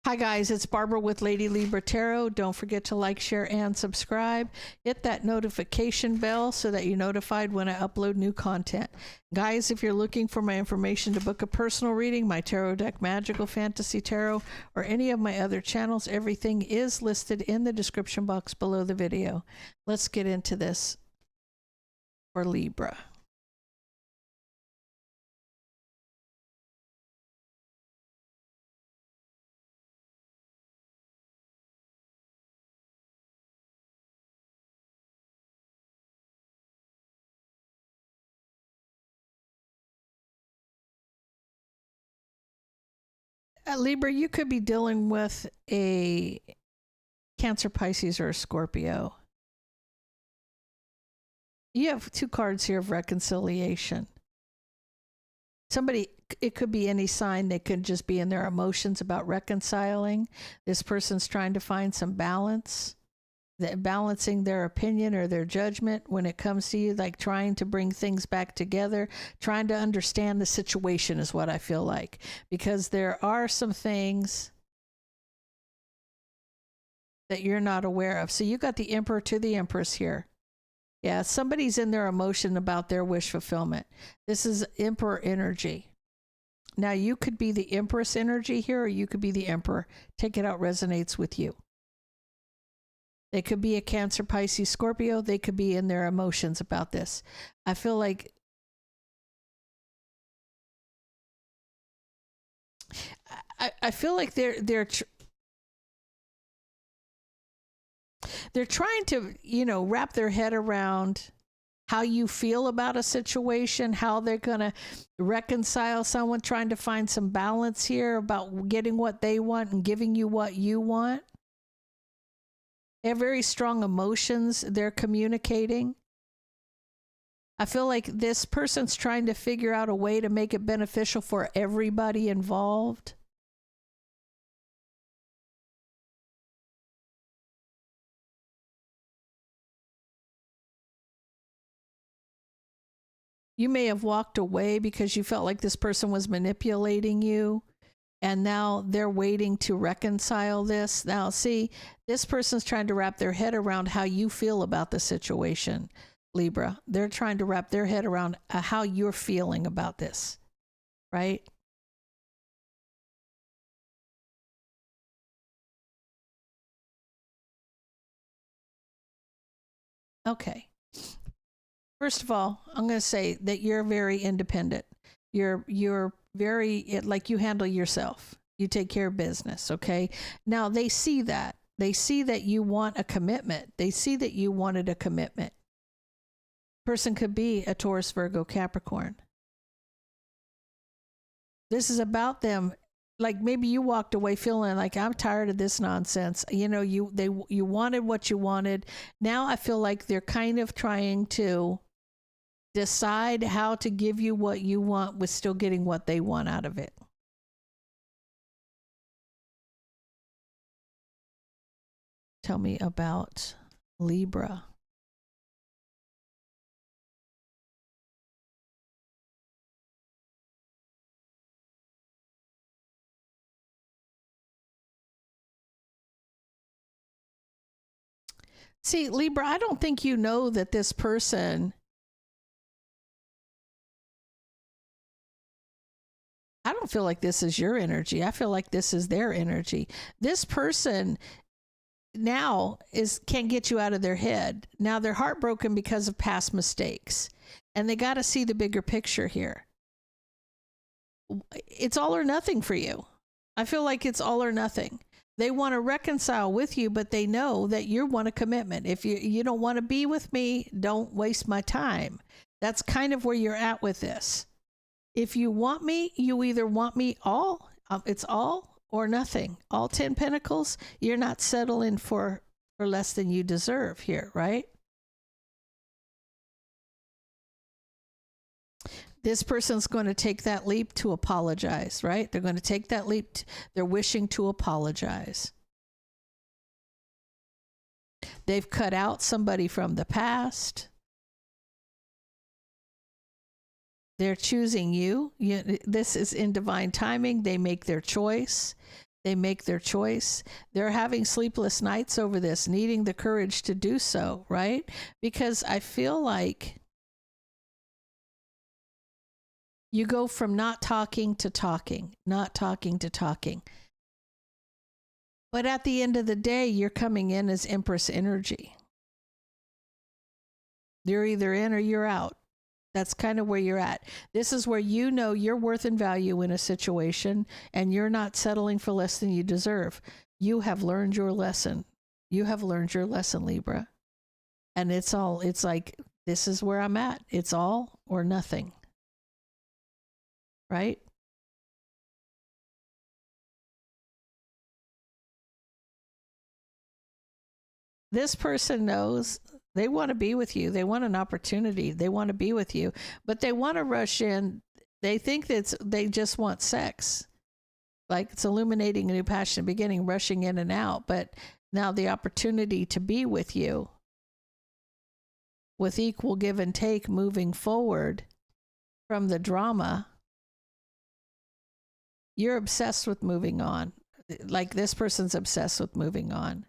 Hi guys, it's Barbara with Lady Libra Tarot. Don't forget to like, share, and subscribe. Hit that notification bell so that you're notified when I upload new content. Guys, if you're looking for my information to book a personal reading, my tarot deck, Magical Fantasy Tarot, or any of my other channels, everything is listed in the description box below the video. Let's get into this for Libra. Libra, you could be dealing with a Cancer, Pisces, or a Scorpio. You have two cards here of reconciliation. Somebody, it could be any sign. They could just be in their emotions about reconciling. This person's trying to find some balance, balancing their opinion or their judgment when it comes to you, like trying to bring things back together, trying to understand the situation is what I feel like. Because there are some things that you're not aware of. So you got the Emperor to the Empress here. Yeah, somebody's in their emotion about their wish fulfillment. This is Emperor energy. Now, you could be the Empress energy here, or you could be the Emperor. Take it out, resonates with you. They could be a Cancer, Pisces, Scorpio. They could be in their emotions about this. I feel like I feel like they're trying to, wrap their head around how you feel about a situation, how they're going to reconcile someone, trying to find some balance here about getting what they want and giving you what you want. They have very strong emotions they're communicating. I feel like this person's trying to figure out a way to make it beneficial for everybody involved. You may have walked away because you felt like this person was manipulating you, and now they're waiting to reconcile this. Now, see, this person's trying to wrap their head around how you feel about the situation, Libra. They're trying to wrap their head around how you're feeling about this, right? Okay. First of all, I'm going to say that you're very independent. You're very, like, you handle yourself. You take care of business, okay? Now, they see that. They see that you want a commitment. They see that you wanted a commitment. Person could be a Taurus, Virgo, Capricorn. This is about them. Like, maybe you walked away feeling like, I'm tired of this nonsense. You wanted what you wanted. Now I feel like they're kind of trying to decide how to give you what you want with still getting what they want out of it. Tell me about Libra. See, Libra, I don't think you know that this person, I don't feel like this is your energy. I feel like this is their energy. This person now can't get you out of their head. Now they're heartbroken because of past mistakes, and they got to see the bigger picture here. It's all or nothing for you. I feel like it's all or nothing. They want to reconcile with you, but they know that you want a commitment. If you don't want to be with me, don't waste my time. That's kind of where you're at with this. If you want me, you either want me all, it's all or nothing. All 10 pentacles, you're not settling for less than you deserve here, right? This person's going to take that leap to apologize, right? They're going to take that leap. They're wishing to apologize. They've cut out somebody from the past. They're choosing you. This is in divine timing. They make their choice. They make their choice. They're having sleepless nights over this, needing the courage to do so, right? Because I feel like you go from not talking to talking, not talking to talking. But at the end of the day, you're coming in as Empress energy. You're either in or you're out. That's kind of where you're at. This is where you know your worth and value in a situation, and you're not settling for less than you deserve. You have learned your lesson. You have learned your lesson, Libra. And it's like, this is where I'm at. It's all or nothing. Right? This person knows they want to be with you. They want an opportunity. They want to be with you, but they want to rush in. They think that they just want sex. Like it's illuminating a new passion beginning, rushing in and out. But now the opportunity to be with you with equal give and take moving forward from the drama. You're obsessed with moving on. Like this person's obsessed with moving on.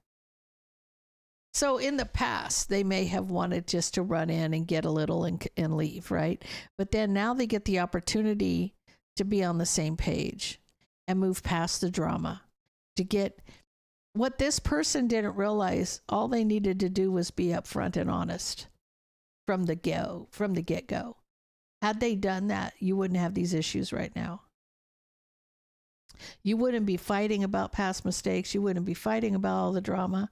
So in the past, they may have wanted just to run in and get a little and leave, right? But then now they get the opportunity to be on the same page and move past the drama, to get what this person didn't realize. All they needed to do was be upfront and honest from the get-go. Had they done that, you wouldn't have these issues right now. You wouldn't be fighting about past mistakes. You wouldn't be fighting about all the drama.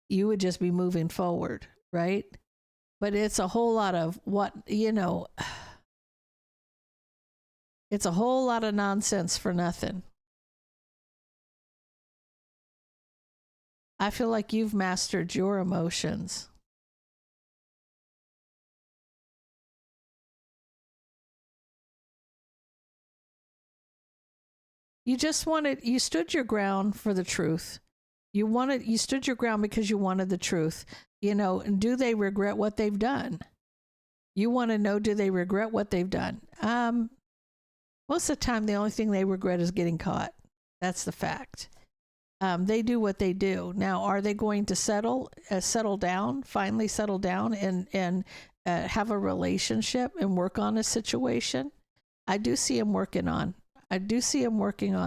You would just be moving forward, right? But it's a whole lot of it's a whole lot of nonsense for nothing. I feel like you've mastered your emotions. You stood your ground for the truth. You stood your ground because you wanted the truth, and do they regret what they've done? You want to know, do they regret what they've done? Most of the time, the only thing they regret is getting caught. That's the fact. They do what they do. Now, are they going to finally settle down and have a relationship and work on a situation? I do see them working on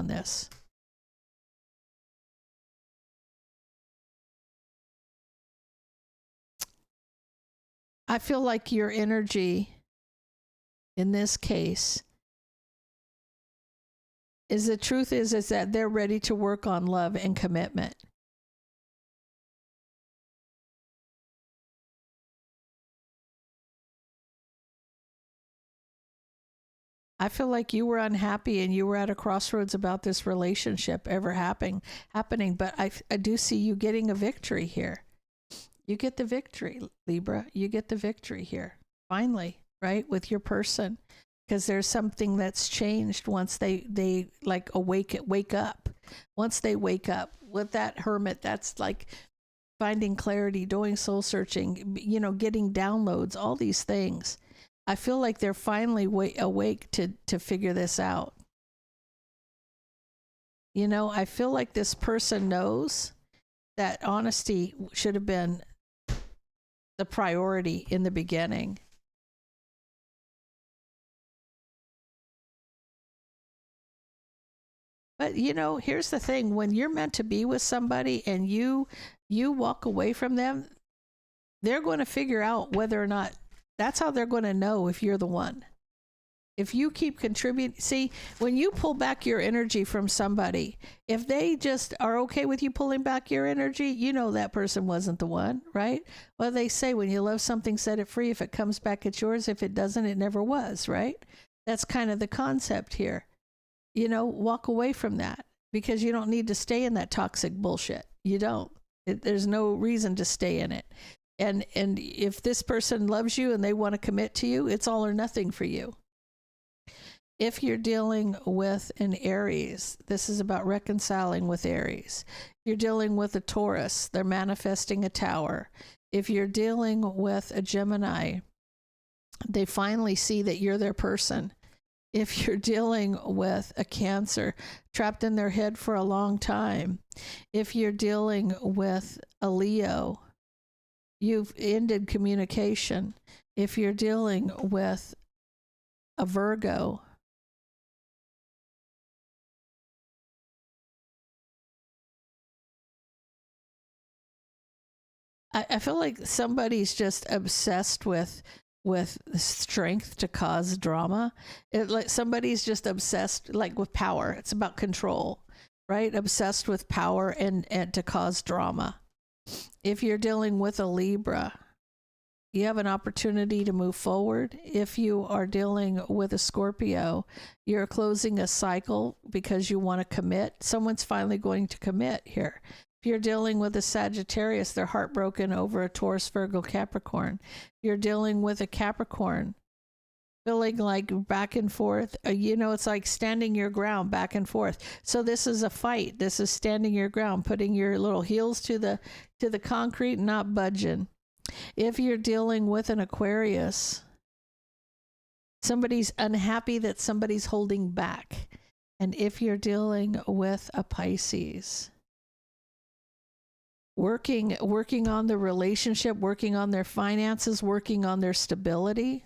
this. I feel like your energy in this case is the truth is that they're ready to work on love and commitment. I feel like you were unhappy and you were at a crossroads about this relationship ever happening, but I do see you getting a victory here. You get the victory, Libra. You get the victory here. Finally, right? With your person. Because there's something that's changed once they like wake up. Once they wake up with that hermit, that's like finding clarity, doing soul searching, getting downloads, all these things. I feel like they're finally awake to figure this out. I feel like this person knows that honesty should have been the priority in the beginning. But here's the thing: when you're meant to be with somebody and you walk away from them, they're going to figure out whether or not, that's how they're going to know if you're the one. If you keep contributing, see, when you pull back your energy from somebody, if they just are okay with you pulling back your energy, that person wasn't the one, right? Well, they say when you love something, set it free. If it comes back, it's yours. If it doesn't, it never was, right? That's kind of the concept here. Walk away from that, because you don't need to stay in that toxic bullshit. You don't. There's no reason to stay in it. And if this person loves you and they want to commit to you, it's all or nothing for you. If you're dealing with an Aries, this is about reconciling with Aries. If you're dealing with a Taurus, they're manifesting a tower. If you're dealing with a Gemini, they finally see that you're their person. If you're dealing with a Cancer trapped in their head for a long time, if you're dealing with a Leo, you've ended communication. If you're dealing with a Virgo, I feel like somebody's just obsessed with strength to cause drama. Like somebody's just obsessed like with power. It's about control, right? Obsessed with power and to cause drama. If you're dealing with a Libra, you have an opportunity to move forward. If you are dealing with a Scorpio, you're closing a cycle because you want to commit. Someone's finally going to commit here. If you're dealing with a Sagittarius, they're heartbroken over a Taurus, Virgo, Capricorn. You're dealing with a Capricorn, feeling like back and forth. It's like standing your ground back and forth. So this is a fight. This is standing your ground, putting your little heels to the concrete, not budging. If you're dealing with an Aquarius, somebody's unhappy that somebody's holding back. And if you're dealing with a Pisces, working on the relationship, working on their finances, working on their stability.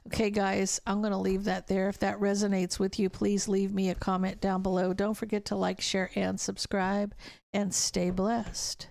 Okay, guys, I'm going to leave that there. If that resonates with you, please leave me a comment down below. Don't forget to like, share, and subscribe, and stay blessed.